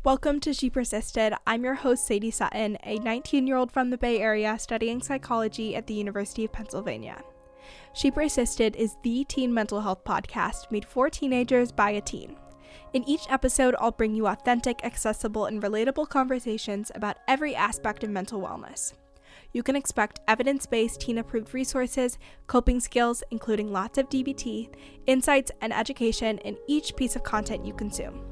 Welcome to She Persisted. I'm your host, Sadie Sutton, a 19-year-old from the Bay Area studying psychology at the University of Pennsylvania. She Persisted is the teen mental health podcast made for teenagers by a teen. In each episode, I'll bring you authentic, accessible, and relatable conversations about every aspect of mental wellness. You can expect evidence-based teen-approved resources, coping skills, including lots of DBT, insights, and education in each piece of content you consume.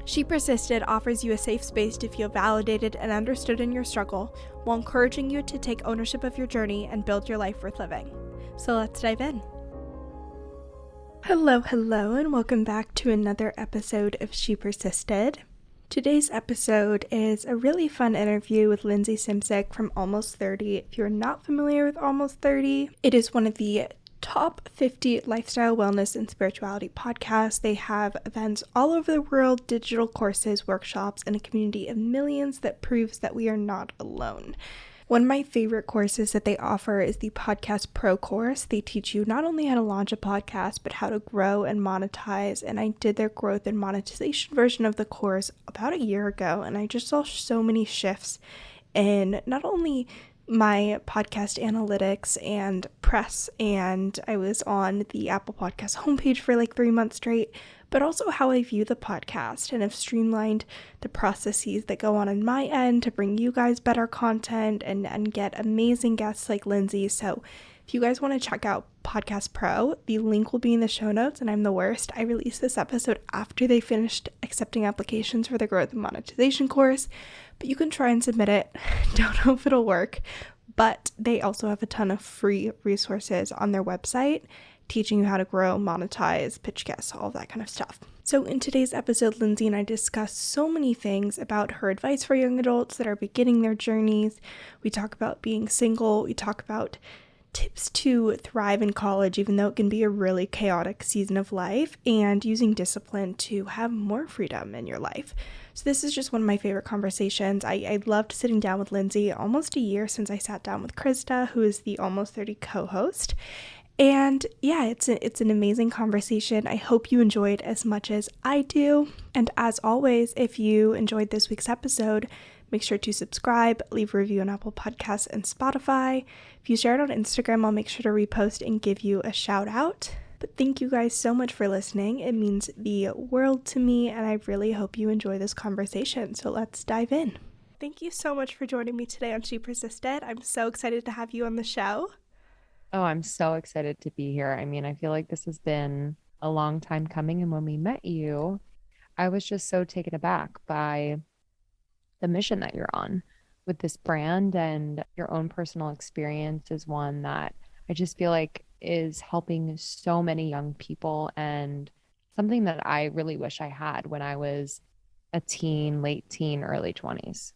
She Persisted offers you a safe space to feel validated and understood in your struggle, while encouraging you to take ownership of your journey and build your life worth living. So let's dive in. Hello, and welcome back to another episode of She Persisted. Today's episode is a really fun interview with Lindsey Simcik from Almost 30. If you're not familiar with Almost 30, it is one of the top 50 lifestyle, wellness, and spirituality podcasts. They have events all over the world, digital courses, workshops, and a community of millions that proves that we are not alone. One of my favorite courses that they offer is the Podcast Pro course. They teach you not only how to launch a podcast, but how to grow and monetize. And I did their growth and monetization version of the course about a year ago, and I just saw so many shifts in not only my podcast analytics and press, and I was on the Apple Podcast homepage for like 3 months straight, but also how I view the podcast, and have streamlined the processes that go on my end to bring you guys better content and get amazing guests like Lindsey. So if you guys want to check out Podcast Pro, the link will be in the show notes, and I'm the worst. I released this episode after they finished accepting applications for the growth and monetization course, but you can try and submit it. Don't know if it'll work, but they also have a ton of free resources on their website teaching you how to grow, monetize, pitch guests, all of that kind of stuff. So in today's episode, Lindsey and I discuss so many things about her advice for young adults that are beginning their journeys. We talk about being single. We talk about tips to thrive in college, even though it can be a really chaotic season of life, and using discipline to have more freedom in your life. So this is just one of my favorite conversations. I loved sitting down with Lindsey. Almost a year since I sat down with Krista, who is the Almost 30 co-host. And yeah, it's an amazing conversation. I hope you enjoyed as much as I do. And as always, if you enjoyed this week's episode, make sure to subscribe, leave a review on Apple Podcasts and Spotify. If you share it on Instagram, I'll make sure to repost and give you a shout out. But thank you guys so much for listening. It means the world to me, and I really hope you enjoy this conversation. So let's dive in. Thank you so much for joining me today on She Persisted. I'm so excited to have you on the show. Oh, I'm so excited to be here. I mean, I feel like this has been a long time coming. And when we met you, I was just so taken aback by the mission that you're on with this brand, and your own personal experience is one that I just feel like is helping so many young people, and something that I really wish I had when I was a teen, late teen, early 20s.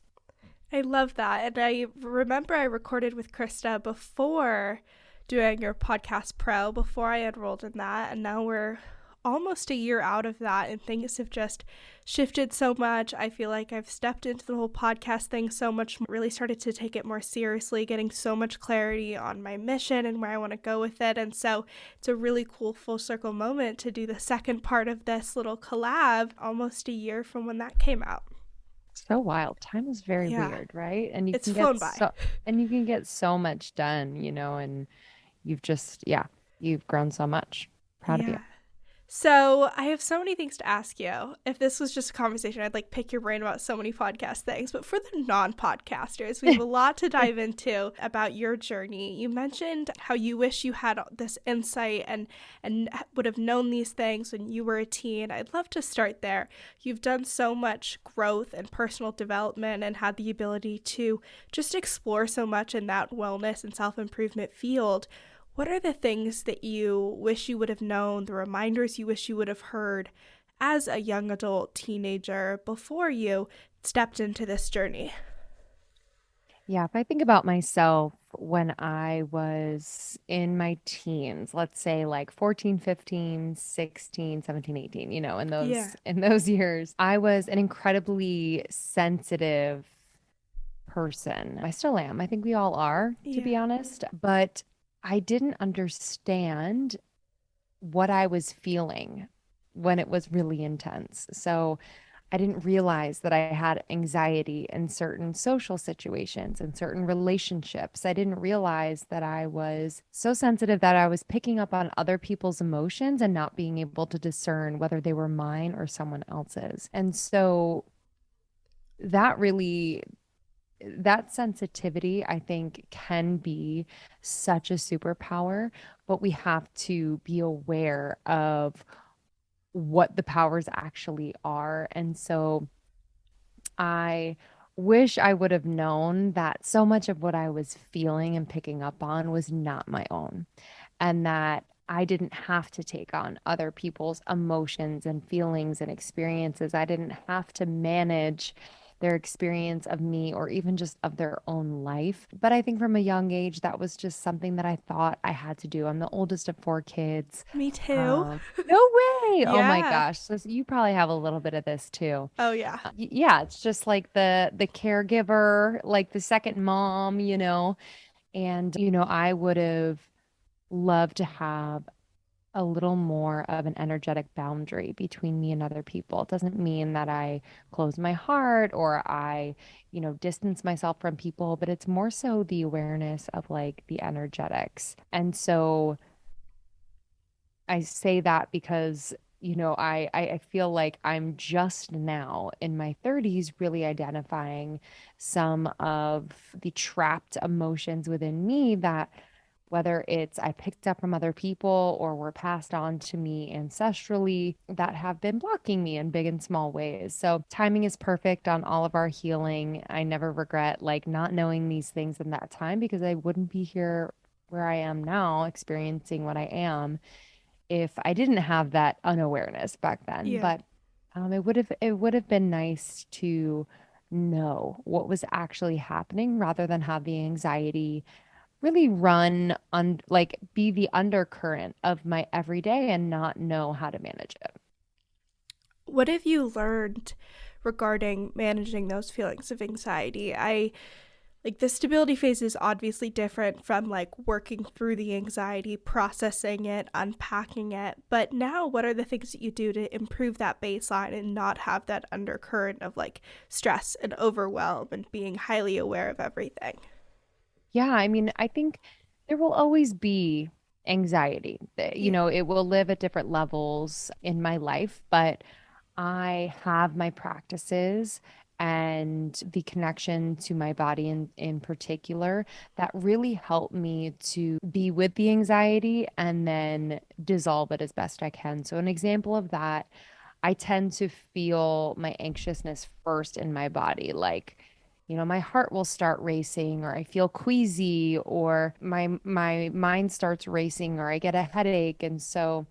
I love that. And I remember I recorded with Krista before doing your Podcast Pro, before I enrolled in that, and now we're almost a year out of that, and things have just shifted so much. I feel like I've stepped into the whole podcast thing so much, really started to take it more seriously, getting so much clarity on my mission and where I want to go with it. And so it's a really cool full circle moment to do the second part of this little collab almost a year from when that came out. So wild. Time is very weird, right? And it's flown by. And you can get so much done, and you've just, you've grown so much. Proud of you. So I have so many things to ask you. If this was just a conversation, I'd pick your brain about so many podcast things. But for the non-podcasters, we have a lot to dive into about your journey. You mentioned how you wish you had this insight and would have known these things when you were a teen. I'd love to start there. You've done so much growth and personal development and had the ability to just explore so much in that wellness and self-improvement field. What are the things that you wish you would have known, the reminders you wish you would have heard as a young adult, teenager, before you stepped into this journey? Yeah, if I think about myself when I was in my teens, let's say like 14, 15, 16, 17, 18, in those years, I was an incredibly sensitive person. I still am. I think we all are, to be honest, but I didn't understand what I was feeling when it was really intense. So I didn't realize that I had anxiety in certain social situations and certain relationships. I didn't realize that I was so sensitive that I was picking up on other people's emotions and not being able to discern whether they were mine or someone else's. And so that really, that sensitivity, I think, can be such a superpower, but we have to be aware of what the powers actually are. And so I wish I would have known that so much of what I was feeling and picking up on was not my own, and that I didn't have to take on other people's emotions and feelings and experiences. I didn't have to manage their experience of me or even just of their own life. But I think from a young age, that was just something that I thought I had to do. I'm the oldest of four kids. Me too. No way. Oh my Yeah. gosh. So you probably have a little bit of this too. Oh, yeah. Yeah, it's just like the caregiver, like the second mom, and I would have loved to have a little more of an energetic boundary between me and other people. It doesn't mean that I close my heart or I, distance myself from people, but it's more so the awareness of like the energetics. And so I say that because, I feel like I'm just now in my 30s really identifying some of the trapped emotions within me that whether it's I picked up from other people or were passed on to me ancestrally that have been blocking me in big and small ways. So timing is perfect on all of our healing. I never regret like not knowing these things in that time because I wouldn't be here where I am now experiencing what I am if I didn't have that unawareness back then. Yeah. But it would have been nice to know what was actually happening rather than have the anxiety really run on like be the undercurrent of my everyday and not know how to manage it. What have you learned regarding managing those feelings of anxiety? Like the stability phase is obviously different from like working through the anxiety, processing it, unpacking it. But now, what are the things that you do to improve that baseline and not have that undercurrent of like stress and overwhelm and being highly aware of everything? Yeah, I mean, I think there will always be anxiety. Yeah. It will live at different levels in my life, but I have my practices and the connection to my body in particular that really help me to be with the anxiety and then dissolve it as best I can. So an example of that, I tend to feel my anxiousness first in my body, like my heart will start racing or I feel queasy or my mind starts racing or I get a headache. And so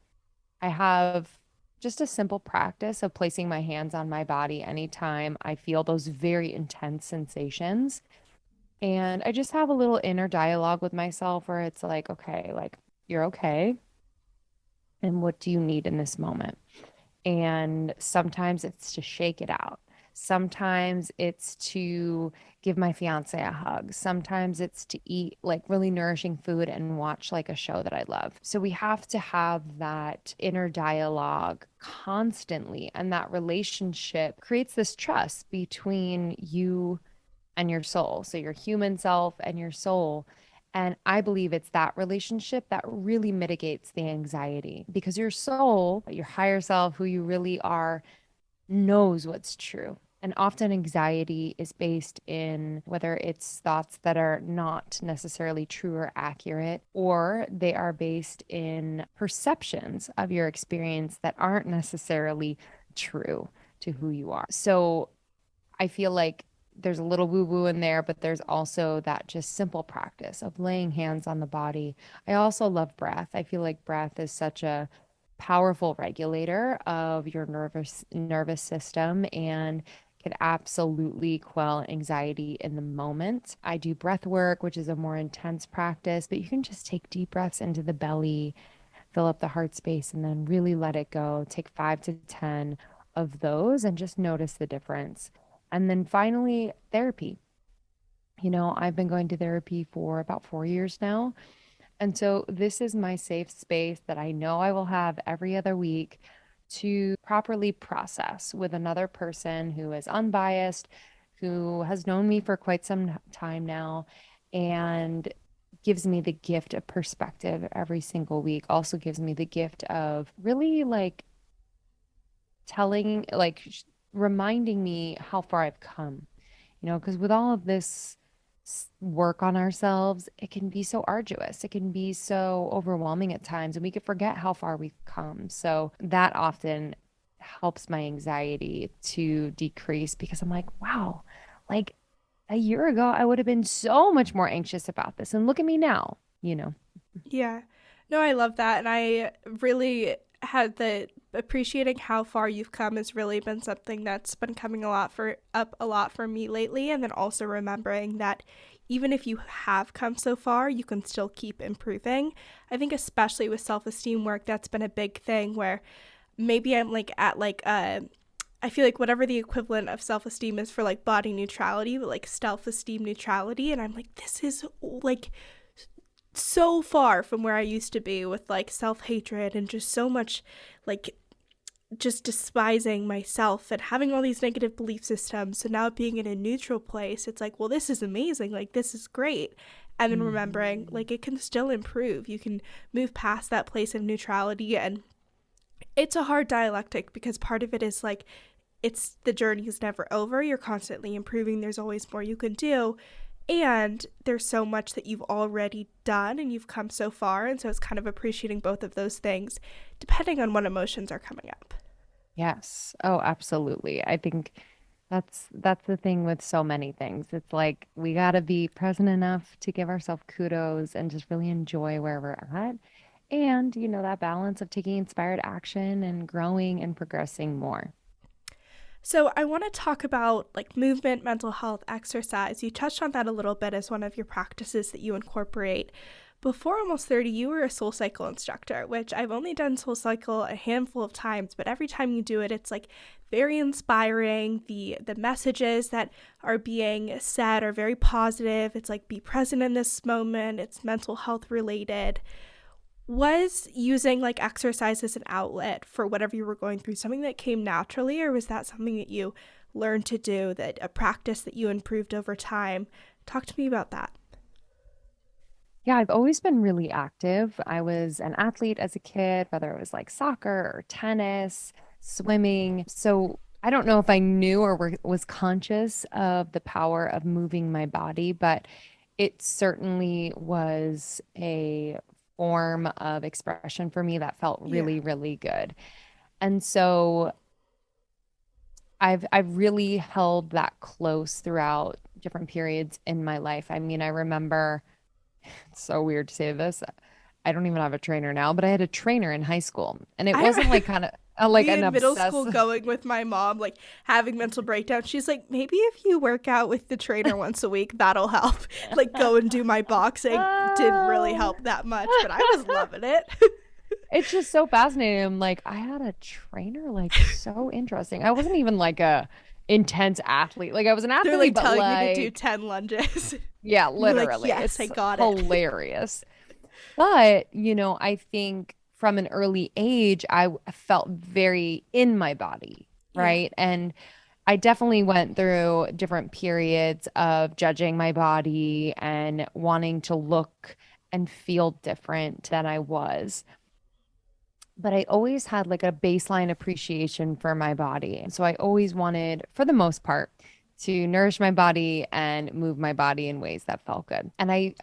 I have just a simple practice of placing my hands on my body anytime I feel those very intense sensations. And I just have a little inner dialogue with myself where it's like, okay, like you're okay. And what do you need in this moment? And sometimes it's to shake it out. Sometimes it's to give my fiance a hug. Sometimes it's to eat like really nourishing food and watch like a show that I love. So we have to have that inner dialogue constantly. And that relationship creates this trust between you and your soul. So your human self and your soul. And I believe it's that relationship that really mitigates the anxiety because your soul, your higher self, who you really are, knows what's true. And often anxiety is based in whether it's thoughts that are not necessarily true or accurate, or they are based in perceptions of your experience that aren't necessarily true to who you are. So I feel like there's a little woo woo in there, but there's also that just simple practice of laying hands on the body. I also love breath. I feel like breath is such a powerful regulator of your nervous system and can absolutely quell anxiety in the moment. I do breath work, which is a more intense practice, but you can just take deep breaths into the belly, fill up the heart space, and then really let it go. Take 5 to 10 of those and just notice the difference. And then finally, therapy. I've been going to therapy for about 4 years now. And so this is my safe space that I know I will have every other week to properly process with another person who is unbiased, who has known me for quite some time now, and gives me the gift of perspective every single week. Also gives me the gift of really like telling, like reminding me how far I've come, because with all of this work on ourselves, it can be so arduous. It can be so overwhelming at times, and we could forget how far we've come. So that often helps my anxiety to decrease because I'm like, wow, like a year ago, I would have been so much more anxious about this. And look at me now. Yeah. No, I love that. And I really had the appreciating how far you've come has really been something that's been coming up a lot for me lately. And then also remembering that even if you have come so far, you can still keep improving. I think especially with self-esteem work, that's been a big thing where maybe I'm like at like I feel like whatever the equivalent of self-esteem is for like body neutrality, but like self-esteem neutrality. And I'm like, this is like so far from where I used to be with like self-hatred and just so much like just despising myself and having all these negative belief systems. So now being in a neutral place, it's like, well, this is amazing. Like, this is great. And then remembering, like, it can still improve. You can move past that place of neutrality. And it's a hard dialectic because part of it is like, the journey is never over. You're constantly improving. There's always more you can do. And there's so much that you've already done and you've come so far. And so it's kind of appreciating both of those things depending on what emotions are coming up. Yes. Oh, absolutely. I think that's the thing with so many things. It's like we got to be present enough to give ourselves kudos and just really enjoy where we're at. And, that balance of taking inspired action and growing and progressing more. So I want to talk about like movement, mental health, exercise. You touched on that a little bit as one of your practices that you incorporate. Before Almost 30, you were a SoulCycle instructor, which I've only done SoulCycle a handful of times, but every time you do it, it's like very inspiring. The messages that are being said are very positive. It's like be present in this moment. It's mental health related. Was using like exercise as an outlet for whatever you were going through something that came naturally, or was that something that you learned to do, that a practice that you improved over time? Talk to me about that. Yeah, I've always been really active. I was an athlete as a kid, whether it was like soccer or tennis, swimming. So I don't know if I knew or was conscious of the power of moving my body, but it certainly was a form of expression for me that felt Yeah. really, really good. And so I've really held that close throughout different periods in my life. I mean, I remember, it's so weird to say this. I don't even have a trainer now, but I had a trainer in high school, and it wasn't I like kind of like me an in middle school obsessive. going with my mom, like having mental breakdowns. She's like, maybe if you work out with the trainer once a week, that'll help. Like go and do my boxing didn't really Oh. help that much, but I was loving it. It's just so fascinating. I'm like, I had a trainer, like so interesting. I wasn't even like a intense athlete. Like I was an They're athlete, like but telling me to do like, 10 lunges. yeah, You're like, literally. yes, I It's got it. hilarious. But, I think from an early age, I felt very in my body, Yeah. right? And I definitely went through different periods of judging my body and wanting to look and feel different than I was. But I always had like a baseline appreciation for my body. And so I always wanted, for the most part, to nourish my body and move my body in ways that felt good. And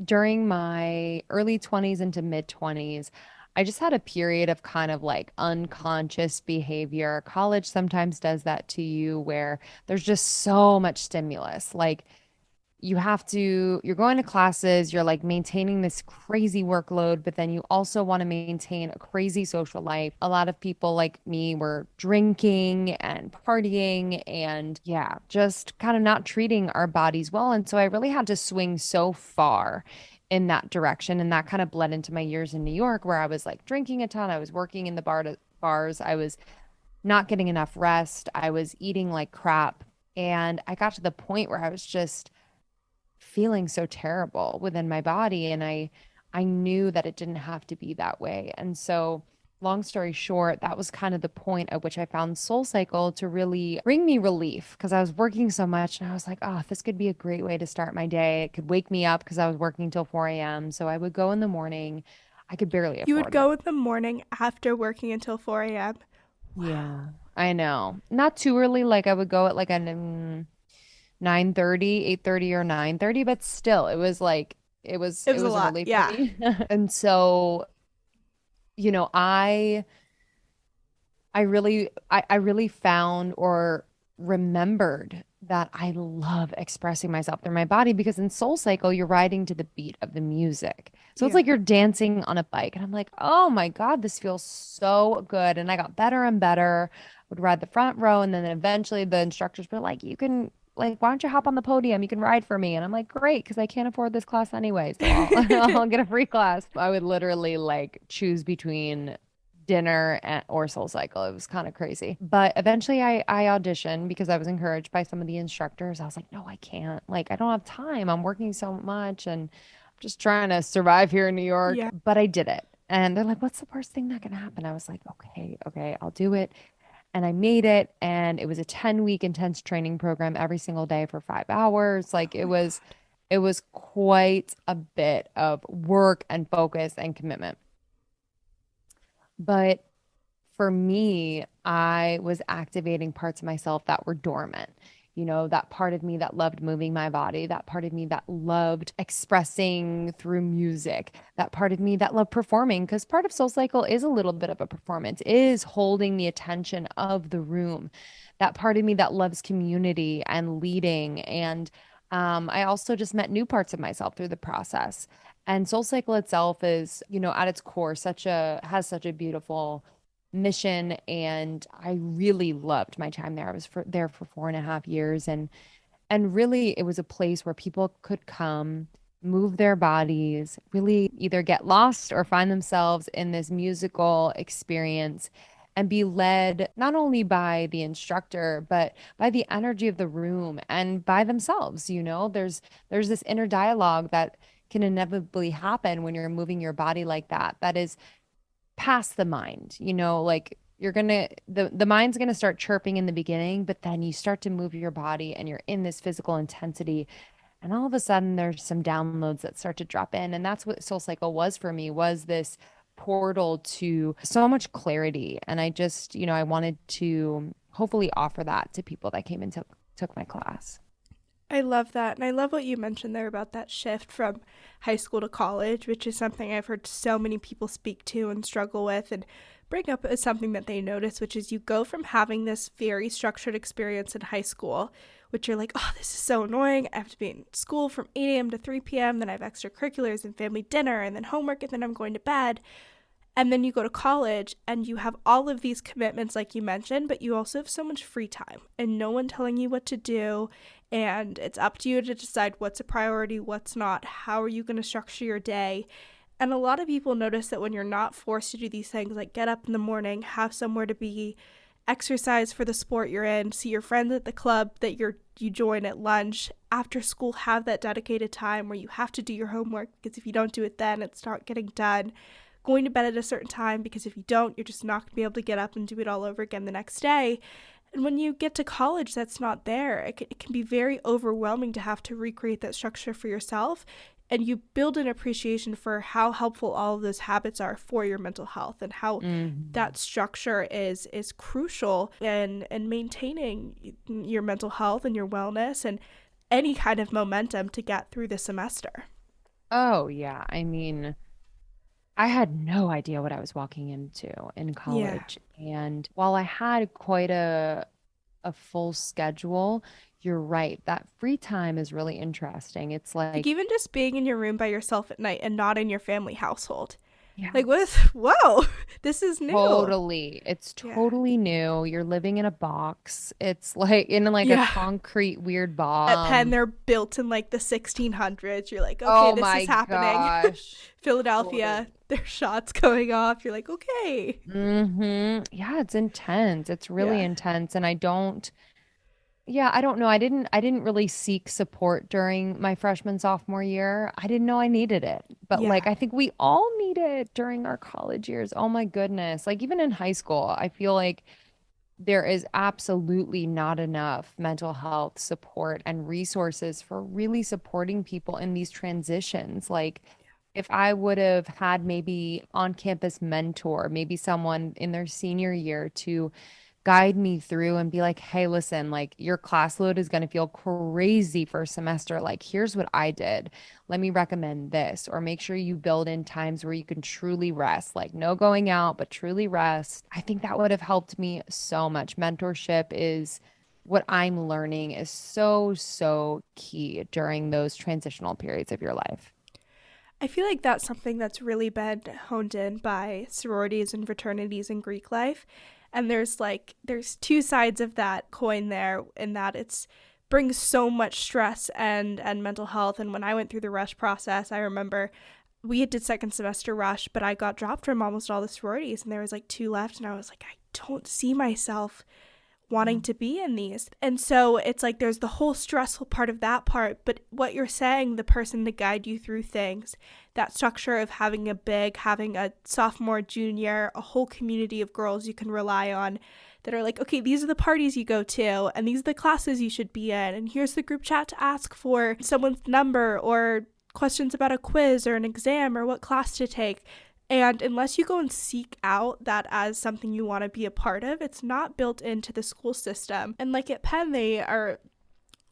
during my early 20s into mid 20s, I just had a period of kind of like unconscious behavior. College sometimes does that to you where there's just so much stimulus. Like you're going to classes, you're like maintaining this crazy workload, but then you also want to maintain a crazy social life. A lot of people like me were drinking and partying and yeah, just kind of not treating our bodies well. And so I really had to swing so far in that direction. And that kind of bled into my years in New York where I was like drinking a ton. I was working in the bars. I was not getting enough rest. I was eating like crap. And I got to the point where I was just feeling so terrible within my body, and I knew that it didn't have to be that way. And so long story short, that was kind of the point at which I found Soul Cycle to really bring me relief because I was working so much and I was like, oh, this could be a great way to start my day. It could wake me up because I was working till 4 a.m. So I would go in the morning. I could barely You would afford it. go in the morning after working until 4 a.m. Yeah, I know. Not too early. Like I would go at like a 9:30, 8:30 or 9:30, but still it was like It it was a was lot. early for Yeah. me. And so, I really found or remembered that I love expressing myself through my body because in Soul Cycle, you're riding to the beat of the music. So it's Yeah. like you're dancing on a bike. And I'm like, oh my God, this feels so good. And I got better and better. Would ride the front row. And then eventually the instructors were like, you can, like, why don't you hop on the podium? You can ride for me. And I'm like, great, because I can't afford this class anyway. So I'll get a free class. I would literally like choose between or Soul Cycle. It was kind of crazy. But eventually I auditioned because I was encouraged by some of the instructors. I was like, no, I can't. Like, I don't have time. I'm working so much and I'm just trying to survive here in New York. Yeah. But I did it. And they're like, what's the worst thing that can happen? I was like, okay, I'll do it. And I made it. And it was a 10-week intense training program every single day for 5 hours. Like Oh my God. it was quite a bit of work and focus and commitment. But for me, I was activating parts of myself that were dormant. That part of me that loved moving my body, that part of me that loved expressing through music, that part of me that loved performing, because part of Soul Cycle is a little bit of a performance, is holding the attention of the room. That part of me that loves community and leading. And I also just met new parts of myself through the process. And Soul Cycle itself is, at its core, has such a beautiful mission. And I really loved my time there. I was there for 4.5 years. And really it was a place where people could come, move their bodies, really either get lost or find themselves in this musical experience and be led not only by the instructor, but by the energy of the room and by themselves. There's this inner dialogue that can inevitably happen when you're moving your body like that. That is past the mind, like the mind's gonna start chirping in the beginning, but then you start to move your body and you're in this physical intensity. And all of a sudden there's some downloads that start to drop in. And that's what Soul Cycle was for me, was this portal to so much clarity. And I just, I wanted to hopefully offer that to people that came and took my class. I love that. And I love what you mentioned there about that shift from high school to college, which is something I've heard so many people speak to and struggle with and bring up as something that they notice, which is you go from having this very structured experience in high school, which you're like, oh, this is so annoying. I have to be in school from 8 a.m. to 3 p.m. Then I have extracurriculars and family dinner and then homework and then I'm going to bed. And then you go to college and you have all of these commitments, like you mentioned, but you also have so much free time and no one telling you what to do. And it's up to you to decide what's a priority, what's not, how are you going to structure your day. And a lot of people notice that when you're not forced to do these things, like get up in the morning, have somewhere to be, exercise for the sport you're in, see your friends at the club that you join at lunch, after school have that dedicated time where you have to do your homework because if you don't do it then it's not getting done, going to bed at a certain time because if you don't you're just not going to be able to get up and do it all over again the next day. And when you get to college, that's not there. It can be very overwhelming to have to recreate that structure for yourself. And you build an appreciation for how helpful all of those habits are for your mental health and how that structure is crucial in maintaining your mental health and your wellness and any kind of momentum to get through the semester. Oh, yeah. I mean, I had no idea what I was walking into in Yeah. college. And while I had quite a full schedule, you're right. That free time is really interesting. It's Like like, even just being in your room by yourself at night and not in your family household. Like what is, yes, whoa, this is new. totally. It's Yeah. totally new. You're living in a box. It's like in like a Yeah. concrete weird At Penn, bomb. they're built in like the 1600s. You're like, okay, Oh this is my happening. gosh. Philadelphia, Totally. there's shots going off. You're like, okay. Yeah, it's intense. It's really Yeah. intense. And I don't Yeah, I don't know. I didn't really seek support during my freshman sophomore year. I didn't know I needed it. But Yeah. like I think we all need it during our college years. Oh my goodness. Like even in high school, I feel like there is absolutely not enough mental health support and resources for really supporting people in these transitions. Like, if I would have had maybe on campus mentor, maybe someone in their senior year to guide me through and be like, hey, listen, like your class load is going to feel crazy for a semester. Like, here's what I did. Let me recommend this, or make sure you build in times where you can truly rest, like no going out, but truly rest. I think that would have helped me so much. Mentorship is what I'm learning is so, so key during those transitional periods of your life. I feel like that's something that's really been honed in by sororities and fraternities in Greek life. And there's two sides of that coin there, in that it's brings so much stress and mental health. And when I went through the rush process, I remember we did second semester rush, but I got dropped from almost all the sororities and there was like two left, and I was like, I don't see myself wanting to be in these. And so it's like there's the whole stressful part of that part, but what you're saying, the person to guide you through things, that structure of having a sophomore, junior, a whole community of girls you can rely on that are like, okay, these are the parties you go to and these are the classes you should be in, and here's the group chat to ask for someone's number or questions about a quiz or an exam or what class to take. And unless you go and seek out that as something you want to be a part of, it's not built into the school system. And like at Penn, they are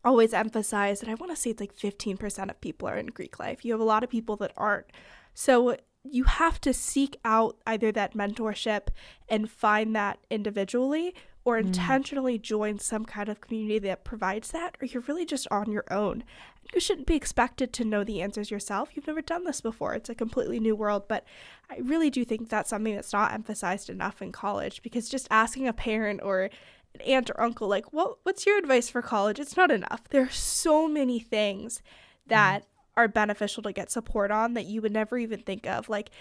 always emphasized, and I want to say it's like 15% of people are in Greek life. You have a lot of people that aren't. So you have to seek out either that mentorship and find that individually, or Mm. intentionally join some kind of community that provides that, or you're really just on your own. You shouldn't be expected to know the answers yourself. You've never done this before. It's a completely new world, but I really do think that's something that's not emphasized enough in college, because just asking a parent or an aunt or uncle, like, what's your advice for college? It's not enough. There are so many things Mm. that are beneficial to get support on that you would never even think of. Like,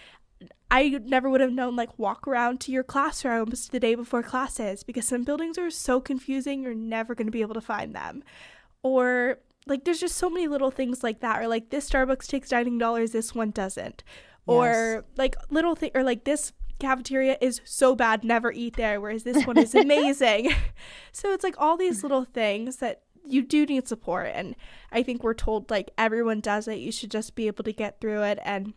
I never would have known, like, walk around to your classrooms the day before classes, because some buildings are so confusing, you're never going to be able to find them. Or, like, there's just so many little things like that. Or, like, this Starbucks takes $19, this one doesn't. Yes. Or, like, little thing, or, like, this cafeteria is so bad, never eat there, whereas this one is amazing. So it's, like, all these little things that you do need support. And I think we're told, like, everyone does it. You should just be able to get through it. And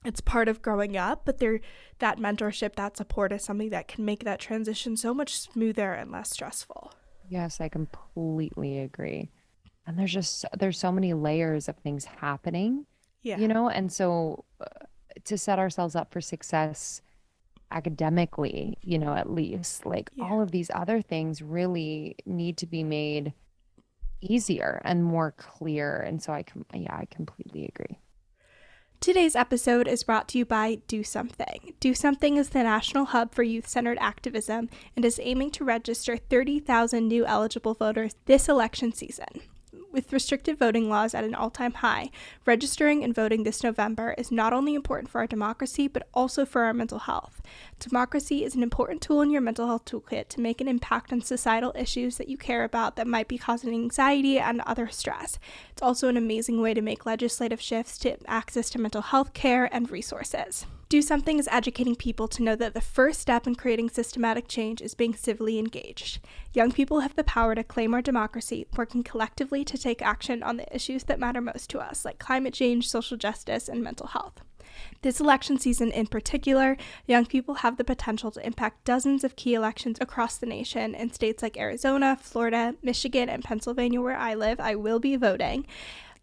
it's part of growing up, but that mentorship, that support is something that can make that transition so much smoother and less stressful. Yes, I completely agree. And there's so many layers of things happening, Yeah. and so to set ourselves up for success academically, at least, like Yeah. all of these other things really need to be made easier and more clear. And so I completely agree. Today's episode is brought to you by Do Something. Do Something is the national hub for youth-centered activism and is aiming to register 30,000 new eligible voters this election season. With restrictive voting laws at an all-time high, registering and voting this November is not only important for our democracy, but also for our mental health. Democracy is an important tool in your mental health toolkit to make an impact on societal issues that you care about that might be causing anxiety and other stress. It's also an amazing way to make legislative shifts to access to mental health care and resources. Do Something is educating people to know that the first step in creating systematic change is being civilly engaged. Young people have the power to claim our democracy, working collectively to take action on the issues that matter most to us, like climate change, social justice, and mental health. This election season in particular, young people have the potential to impact dozens of key elections across the nation. In states like Arizona, Florida, Michigan, and Pennsylvania, where I live, I will be voting.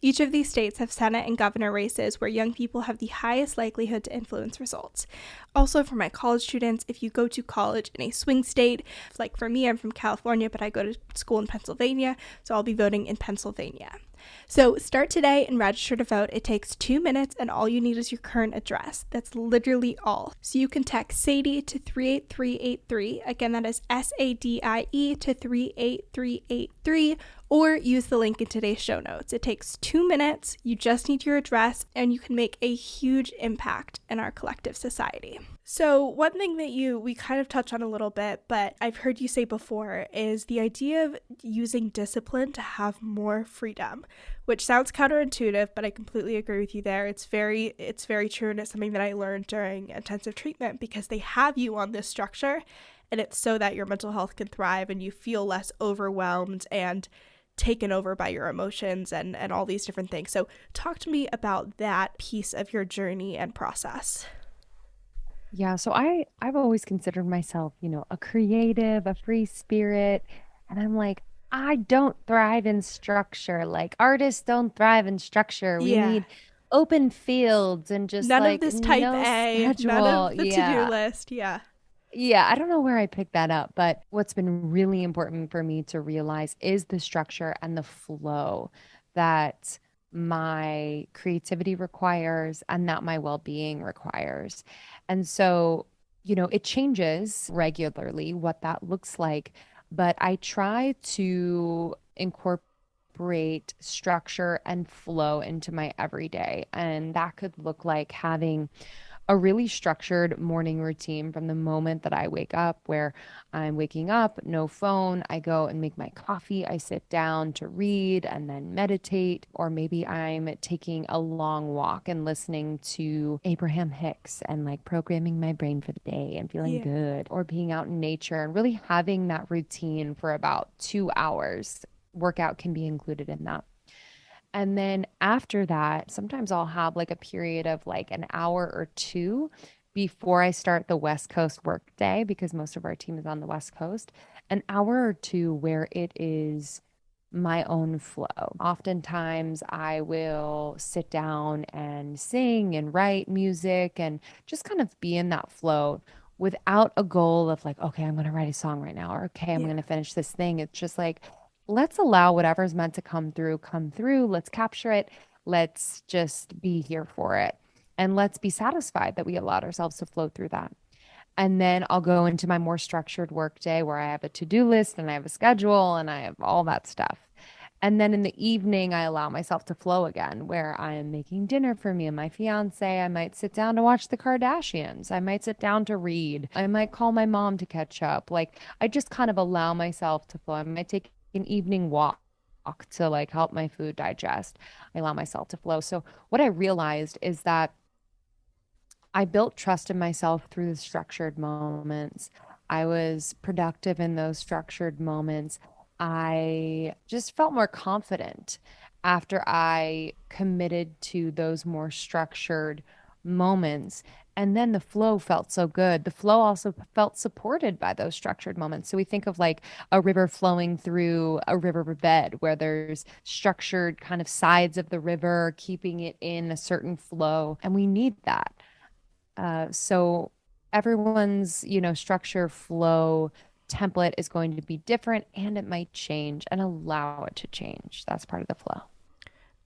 Each of these states have Senate and governor races where young people have the highest likelihood to influence results. Also, for my college students, if you go to college in a swing state, like for me, I'm from California, but I go to school in Pennsylvania, so I'll be voting in Pennsylvania. So start today and register to vote. It takes 2 minutes and all you need is your current address. That's literally all. So you can text Sadie to 38383. Again, that is SADIE to 38383, or use the link in today's show notes. It takes 2 minutes. You just need your address and you can make a huge impact in our collective society. So one thing that we kind of touched on a little bit, but I've heard you say before, is the idea of using discipline to have more freedom, which sounds counterintuitive, but I completely agree with you there. It's very true, and it's something that I learned during intensive treatment, because they have you on this structure, and it's so that your mental health can thrive and you feel less overwhelmed and taken over by your emotions and all these different things. So talk to me about that piece of your journey and process. Yeah, so I've always considered myself, a creative, a free spirit, and I'm like, I don't thrive in structure. Like artists don't thrive in structure. We Yeah. need open fields and just None of like this type no A, none schedule. of the to-do Yeah. list. Yeah. Yeah, I don't know where I picked that up, but what's been really important for me to realize is the structure and the flow that my creativity requires and that my well-being requires. And so, it changes regularly what that looks like, but I try to incorporate structure and flow into my everyday. And that could look like having a really structured morning routine from the moment that I wake up, where I'm waking up, no phone. I go and make my coffee. I sit down to read and then meditate. Or maybe I'm taking a long walk and listening to Abraham Hicks and like programming my brain for the day and feeling Yeah. good, or being out in nature and really having that routine for about 2 hours. Workout can be included in that. And then after that, sometimes I'll have like a period of like an hour or two before I start the West Coast work day, because most of our team is on the West Coast, an hour or two where it is my own flow. Oftentimes, I will sit down and sing and write music and just kind of be in that flow without a goal of like, okay, I'm going to write a song right now, or okay, I'm Yeah. going to finish this thing. It's just like, let's allow whatever's meant to come through. Let's capture it. Let's just be here for it. And let's be satisfied that we allowed ourselves to flow through that. And then I'll go into my more structured work day where I have a to-do list and I have a schedule and I have all that stuff. And then in the evening, I allow myself to flow again, where I am making dinner for me and my fiance. I might sit down to watch the Kardashians. I might sit down to read. I might call my mom to catch up. Like I just kind of allow myself to flow. I might take an evening walk to like help my food digest. I allow myself to flow. So what I realized is that I built trust in myself through the structured moments. I was productive in those structured moments. I just felt more confident after I committed to those more structured moments. And then the flow felt so good. The flow also felt supported by those structured moments. So we think of like a river flowing through a riverbed where there's structured kind of sides of the river, keeping it in a certain flow. And we need that. So everyone's, structure flow template is going to be different, and it might change, and allow it to change. That's part of the flow.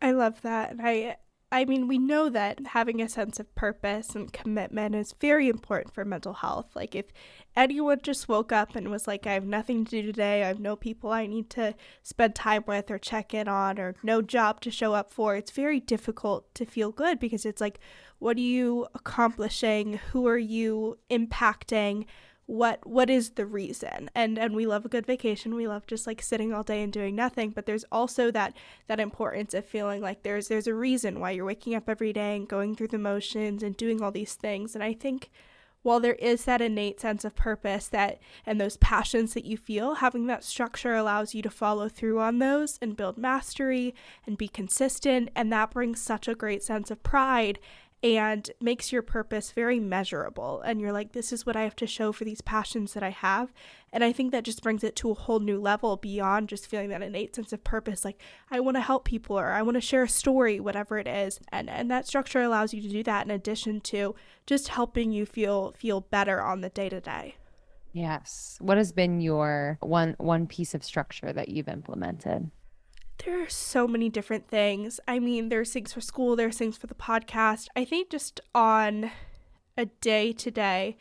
I love that. And I mean, we know that having a sense of purpose and commitment is very important for mental health. Like if anyone just woke up and was like, I have nothing to do today, I have no people I need to spend time with or check in on, or no job to show up for, it's very difficult to feel good, because it's like, what are you accomplishing? Who are you impacting? What is the reason? And we love a good vacation. We love just like sitting all day and doing nothing, but there's also that importance of feeling like there's a reason why you're waking up every day and going through the motions and doing all these things. And I think while there is that innate sense of purpose that and those passions that you feel, having that structure allows you to follow through on those and build mastery and be consistent, and that brings such a great sense of pride and makes your purpose very measurable. And you're like, this is what I have to show for these passions that I have. And I think that just brings it to a whole new level beyond just feeling that innate sense of purpose. Like, I want to help people, or I want to share a story, whatever it is. And that structure allows you to do that in addition to just helping you feel better on the day to day. Yes. What has been your one piece of structure that you've implemented? There are so many different things. I mean, there's things for school, there's things for the podcast. I think just on a day to day,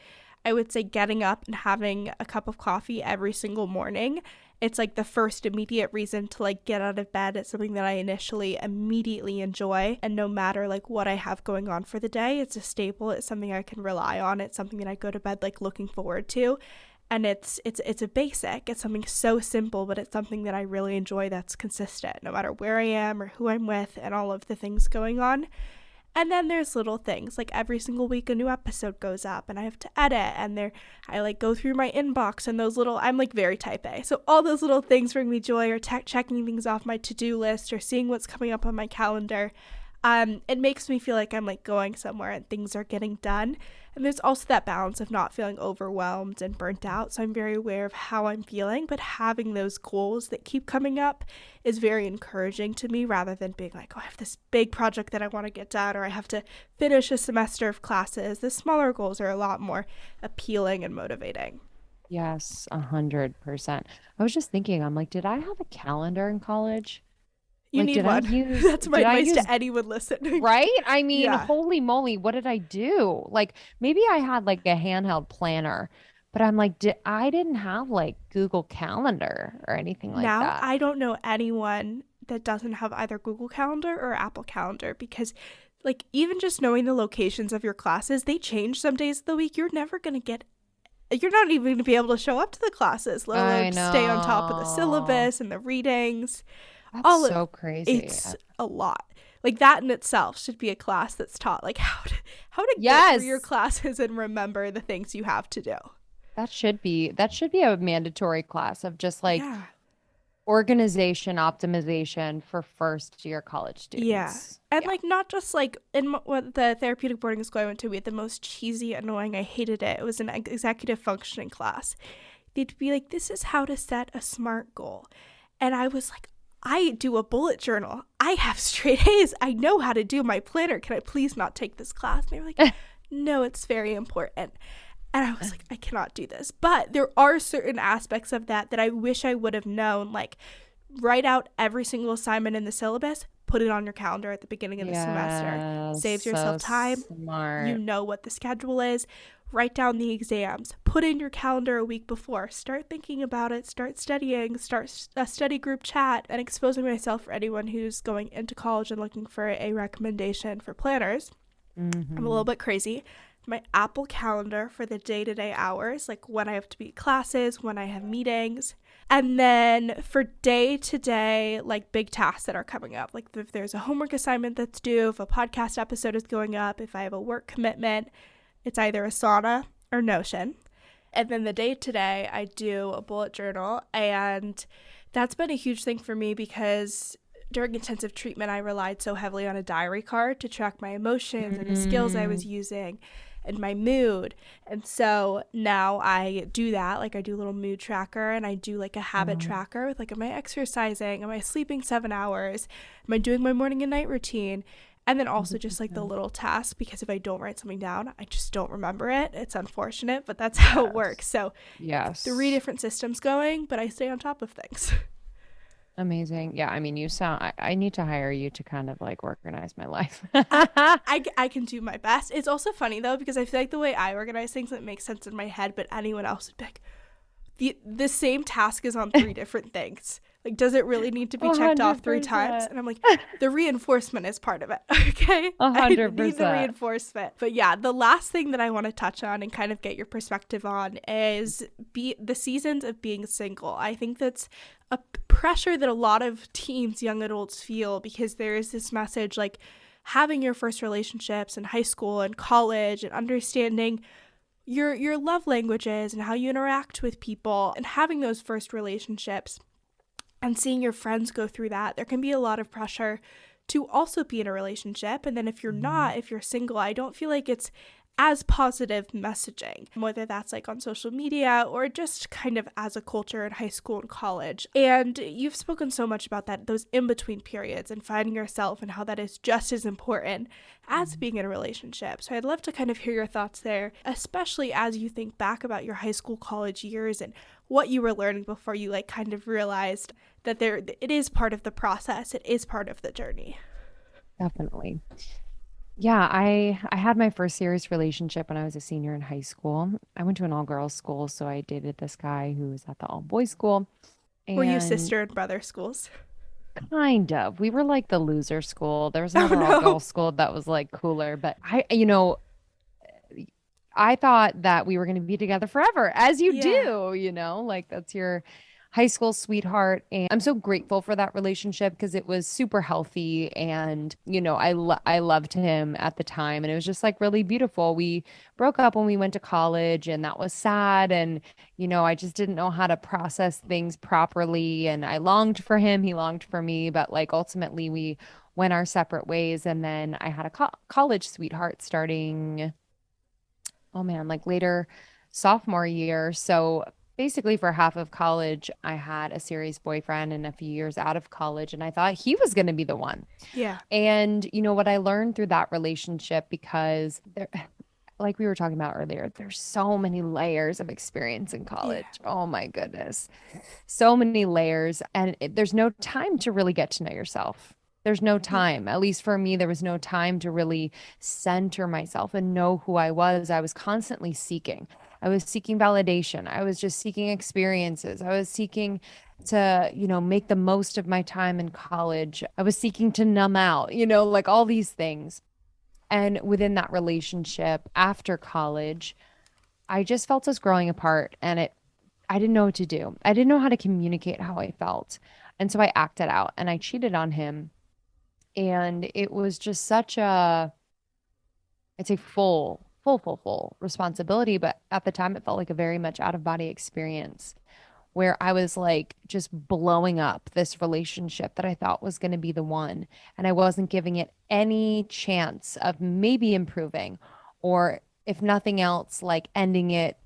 I would say getting up and having a cup of coffee every single morning it's like the first immediate reason to like get out of bed. It's something that I initially immediately enjoy, and no matter like what I have going on for the day, it's a staple. It's something I can rely on. It's something that I go to bed like looking forward to. And it's a basic. It's something so simple, but it's something that I really enjoy, that's consistent no matter where I am or who I'm with and all of the things going on. And then there's little things like every single week a new episode goes up and I have to edit, and I like go through my inbox, and those little, I'm like very type A, so all those little things bring me joy, or checking things off my to-do list or seeing what's coming up on my calendar. It makes me feel like I'm like going somewhere and things are getting done. And there's also that balance of not feeling overwhelmed and burnt out. So I'm very aware of how I'm feeling, but having those goals that keep coming up is very encouraging to me, rather than being like, oh, I have this big project that I want to get done, or I have to finish a semester of classes. The smaller goals are a lot more appealing and motivating. Yes, 100%. I was just thinking, I'm like, did I have a calendar in college? You Like, need did I one. use, That's my did I advice use, to anyone listening. right? I mean, Yeah. holy moly, what did I do? Like, maybe I had like a handheld planner, but I'm like, I didn't have like Google Calendar or anything like Now, that. I don't know anyone that doesn't have either Google Calendar or Apple Calendar, because like even just knowing the locations of your classes, they change some days of the week. You're not even going to be able to show up to the classes, let I alone stay on top of the know. syllabus and the readings. That's All so crazy. It's a lot. Like that in itself should be a class that's taught, like how to get through your Yes. classes and remember the things you have to do. That should be a mandatory class of just like Yeah. organization optimization for first year college Yeah. students. And Yeah. like not just like in what the therapeutic boarding school I went to, we had the most cheesy, annoying, I hated it. It was an executive functioning class. They'd be like, this is how to set a SMART goal. And I was like, I do a bullet journal. I have straight A's. I know how to do my planner. Can I please not take this class? And they were like, no, it's very important. And I was like, I cannot do this. But there are certain aspects of that I wish I would have known. Like, write out every single assignment in the syllabus, put it on your calendar at the beginning of the semester. Yes, Saves so yourself time. You smart. know what the schedule is. Write down the exams. Put in your calendar a week before. Start thinking about it. Start studying. Start a study group chat, and exposing myself for anyone who's going into college and looking for a recommendation for planners. I'm a little bit crazy. My Apple Calendar for the day-to-day hours, like when I have to be at classes, when I have meetings. And then for day-to-day, like big tasks that are coming up, like if there's a homework assignment that's due, if a podcast episode is going up, if I have a work commitment, it's either Asana or Notion. And then the day-to-day, I do a bullet journal, and that's been a huge thing for me because during intensive treatment, I relied so heavily on a diary card to track my emotions and the skills I was using and my mood. And so now I do that. Like I do a little mood tracker, and I do like a habit tracker with like, am I exercising? Am I sleeping 7 hours? Am I doing my morning and night routine? And then also just like the little tasks, because if I don't write something down, I just don't remember it. It's unfortunate, but that's how it works. So Yes. 3 different systems going, but I stay on top of things. Amazing. Yeah, I mean, I need to hire you to kind of like organize my life. I can do my best. It's also funny though, because I feel like the way I organize things, it makes sense in my head, but anyone else would be like, the same task is on 3 different things. Like, does it really need to be checked off 3 times? 100%. And I'm like, the reinforcement is part of it. Okay. I need the 100%. reinforcement. But yeah, the last thing that I want to touch on and kind of get your perspective on is the seasons of being single. I think that's a pressure that a lot of teens, young adults feel, because there is this message like having your first relationships in high school and college and understanding your love languages and how you interact with people and having those first relationships and seeing your friends go through that. There can be a lot of pressure to also be in a relationship. And then if you're not, if you're single, I don't feel like it's as positive messaging, whether that's like on social media or just kind of as a culture in high school and college. And you've spoken so much about that, those in-between periods and finding yourself, and how that is just as important as being in a relationship. So I'd love to kind of hear your thoughts there, especially as you think back about your high school, college years and what you were learning before you like kind of realized that it is part of the process. It is part of the journey. Definitely. Yeah, I had my first serious relationship when I was a senior in high school. I went to an all-girls school, so I dated this guy who was at the all-boys school. Were you And sister and brother schools? kind of, we were like the loser school. There was Oh another all no. girls school that was like cooler, but I thought that we were going to be together forever, as you Yeah. do, like that's your high school sweetheart. And I'm so grateful for that relationship because it was super healthy. And, I loved him at the time. And it was just like really beautiful. We broke up when we went to college, and that was sad. And, I just didn't know how to process things properly. And I longed for him, he longed for me. But like ultimately, we went our separate ways. And then I had a college sweetheart starting, oh man, like later sophomore year. So basically, for half of college, I had a serious boyfriend, and a few years out of college, and I thought he was going to be the one. Yeah. And what I learned through that relationship, because there, like we were talking about earlier, there's so many layers of experience in Yeah. college. Oh my goodness. So many layers. And there's no time to really get to know yourself. There's no Yeah. time. At least for me, there was no time to really center myself and know who I was. I was constantly seeking. I was seeking validation. I was just seeking experiences. I was seeking to, make the most of my time in college. I was seeking to numb out, like all these things. And within that relationship after college, I just felt us growing apart, and I didn't know what to do. I didn't know how to communicate how I felt. And so I acted out and I cheated on him. And it was just such I'd say full responsibility. But at the time, it felt like a very much out of body experience where I was like just blowing up this relationship that I thought was going to be the one. And I wasn't giving it any chance of maybe improving, or if nothing else, like ending it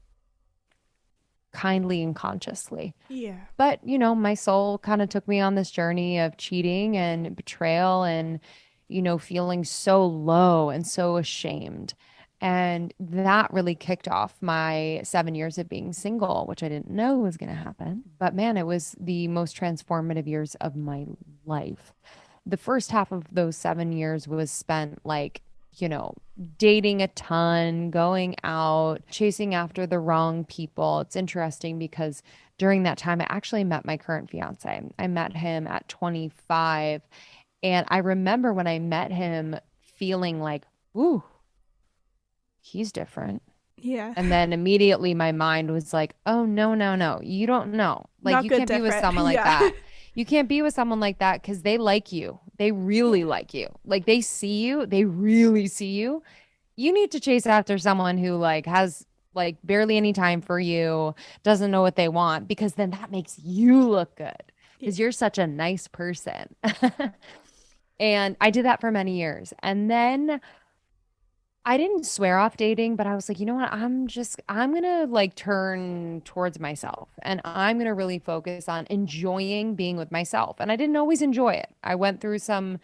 kindly and consciously. Yeah. But, my soul kind of took me on this journey of cheating and betrayal and, feeling so low and so ashamed. And that really kicked off my 7 years of being single, which I didn't know was going to happen. But man, it was the most transformative years of my life. The first half of those 7 years was spent like, you know, dating a ton, going out, chasing after the wrong people. It's interesting because during that time, I actually met my current fiance. I met him at 25. And I remember when I met him feeling like, ooh, he's different. Yeah. And then immediately my mind was like, oh, no, no, no, you don't know. Like, Not you good can't be with different. someone like Yeah. that. You can't be with someone like that because they like you. They really Yeah. like you. Like, they see you, they really see you. You need to chase after someone who, like, has like barely any time for you, doesn't know what they want, because then that makes you look good Yeah. because you're such a nice person. And I did that for many years. And then I didn't swear off dating, but I was like, you know what? I'm gonna like turn towards myself, and I'm gonna really focus on enjoying being with myself. And I didn't always enjoy it. I went through some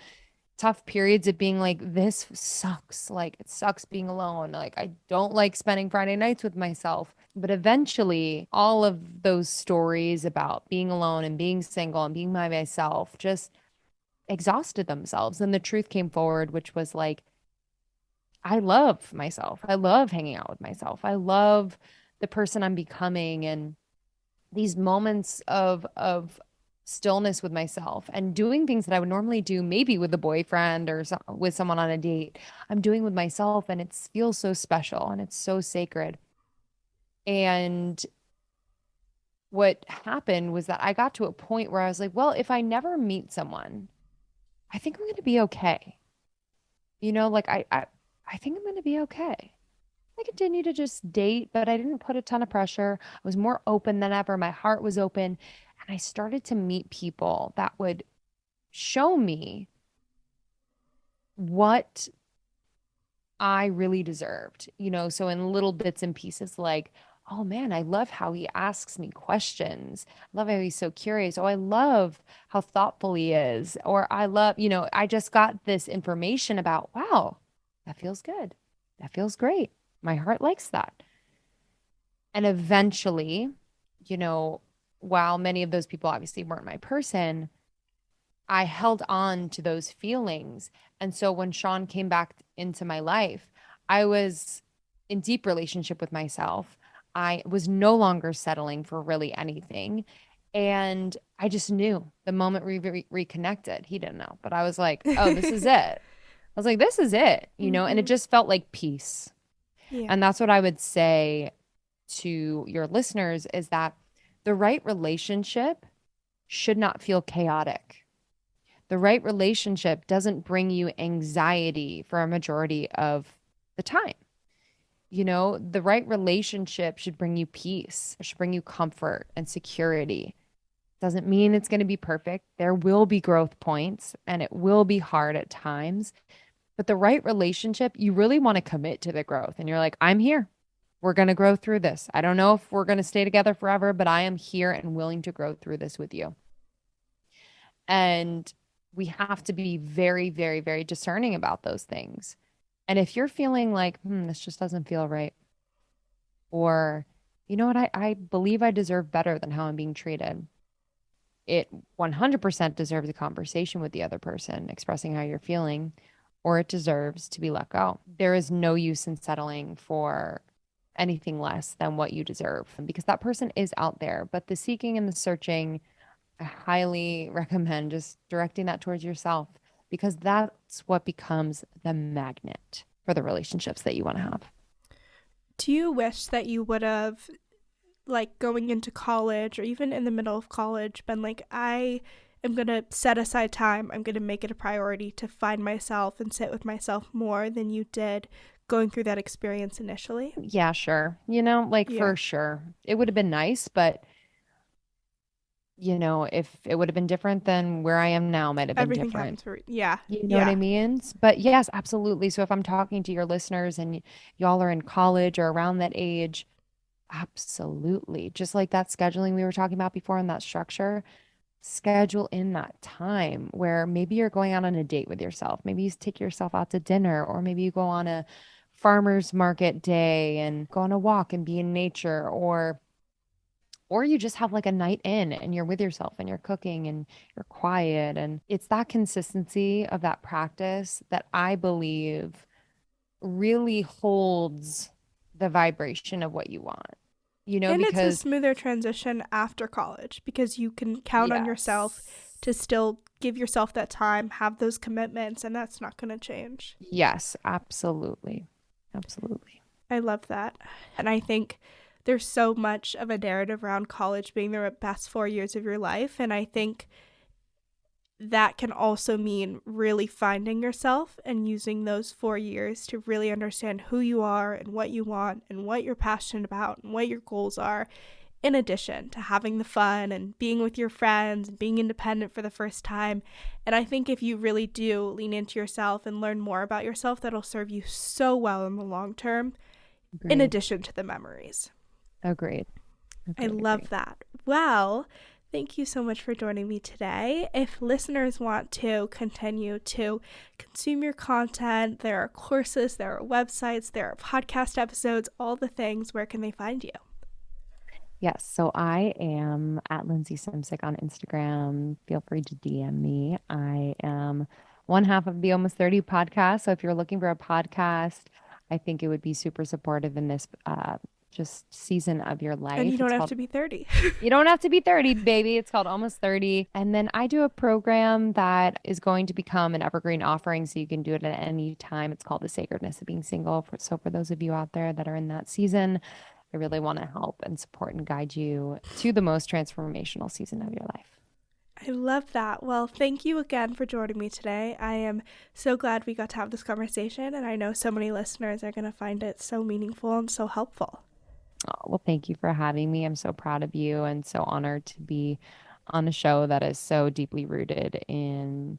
tough periods of being like, this sucks. Like, it sucks being alone. Like, I don't like spending Friday nights with myself. But eventually, all of those stories about being alone and being single and being by myself just exhausted themselves. And the truth came forward, which was like, I love myself. I love hanging out with myself. I love the person I'm becoming, and these moments of stillness with myself and doing things that I would normally do maybe with a boyfriend or with someone on a date. I'm doing with myself, and it feels so special and it's so sacred. And what happened was that I got to a point where I was like, well, if I never meet someone, I think I'm going to be okay. Like I think I'm going to be okay. I continued to just date, but I didn't put a ton of pressure. I was more open than ever. My heart was open. And I started to meet people that would show me what I really deserved, so in little bits and pieces, like, oh man, I love how he asks me questions. I love how he's so curious. Oh, I love how thoughtful he is. Or I love, I just got this information about, wow, that feels good. That feels great. My heart likes that. And eventually, you know, while many of those people obviously weren't my person, I held on to those feelings. And so when Sean came back into my life, I was in deep relationship with myself. I was no longer settling for really anything. And I just knew the moment we reconnected. He didn't know, but I was like, oh, this is it. I was like, this is it, and it just felt like peace. Yeah. And that's what I would say to your listeners is that the right relationship should not feel chaotic. The right relationship doesn't bring you anxiety for a majority of the time. The right relationship should bring you peace. It should bring you comfort and security. Doesn't mean it's going to be perfect. There will be growth points and it will be hard at times. But the right relationship, you really want to commit to the growth. And you're like, I'm here. We're going to grow through this. I don't know if we're going to stay together forever, but I am here and willing to grow through this with you. And we have to be very, very, very discerning about those things. And if you're feeling like, this just doesn't feel right, or, you know what, I believe I deserve better than how I'm being treated, it 100% deserves a conversation with the other person, expressing how you're feeling, or it deserves to be let go. There is no use in settling for anything less than what you deserve, because that person is out there. But the seeking and the searching, I highly recommend just directing that towards yourself, because that's what becomes the magnet for the relationships that you want to have. Do you wish that you would have, like, going into college or even in the middle of college, been like, I am going to set aside time, I'm going to make it a priority to find myself and sit with myself more than you did going through that experience initially? Yeah, sure. For sure. It would have been nice, but if it would have been different, then where I am now might have been Everything different. happens for, yeah. You know what I mean? But yes, absolutely. So if I'm talking to your listeners and y'all are in college or around that age, absolutely. Just like that scheduling we were talking about before and that structure, schedule in that time where maybe you're going out on a date with yourself. Maybe you take yourself out to dinner, or maybe you go on a farmer's market day and go on a walk and be in nature, or you just have like a night in and you're with yourself and you're cooking and you're quiet. And it's that consistency of that practice that I believe really holds the vibration of what you want, And because it's a smoother transition after college because you can count on yourself to still give yourself that time, have those commitments, and that's not going to change. Yes, absolutely. Absolutely. I love that. And I think there's so much of a narrative around college being the best 4 years of your life. And I think that can also mean really finding yourself and using those 4 years to really understand who you are and what you want and what you're passionate about and what your goals are, in addition to having the fun and being with your friends and being independent for the first time. And I think if you really do lean into yourself and learn more about yourself, that'll serve you so well in the long term, in addition to the memories. Agreed. I love that. Well, thank you so much for joining me today. If listeners want to continue to consume your content, there are courses, there are websites, there are podcast episodes, all the things. Where can they find you? Yes, so I am at Lindsey Simcik on Instagram. Feel free to DM me. I am one half of the Almost 30 podcast. So if you're looking for a podcast, I think it would be super supportive in this just season of your life. And you don't have to be 30. You don't have to be 30, baby. It's called Almost 30. And then I do a program that is going to become an evergreen offering, so you can do it at any time. It's called The Sacredness of Being Single. So for those of you out there that are in that season, I really want to help and support and guide you to the most transformational season of your life. I love that. Well, thank you again for joining me today. I am so glad we got to have this conversation, and I know so many listeners are going to find it so meaningful and so helpful. Oh, well, thank you for having me. I'm so proud of you and so honored to be on a show that is so deeply rooted in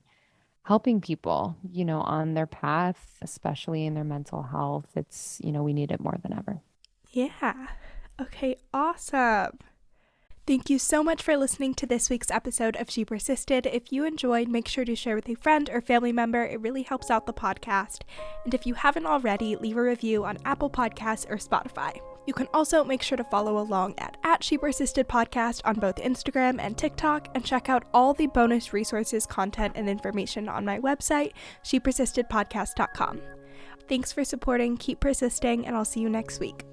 helping people, on their path, especially in their mental health. It's, we need it more than ever. Yeah. Okay, awesome. Thank you so much for listening to this week's episode of She Persisted. If you enjoyed, make sure to share with a friend or family member. It really helps out the podcast. And if you haven't already, leave a review on Apple Podcasts or Spotify. You can also make sure to follow along at She Persisted Podcast on both Instagram and TikTok, and check out all the bonus resources, content, and information on my website, shepersistedpodcast.com. Thanks for supporting, keep persisting, and I'll see you next week.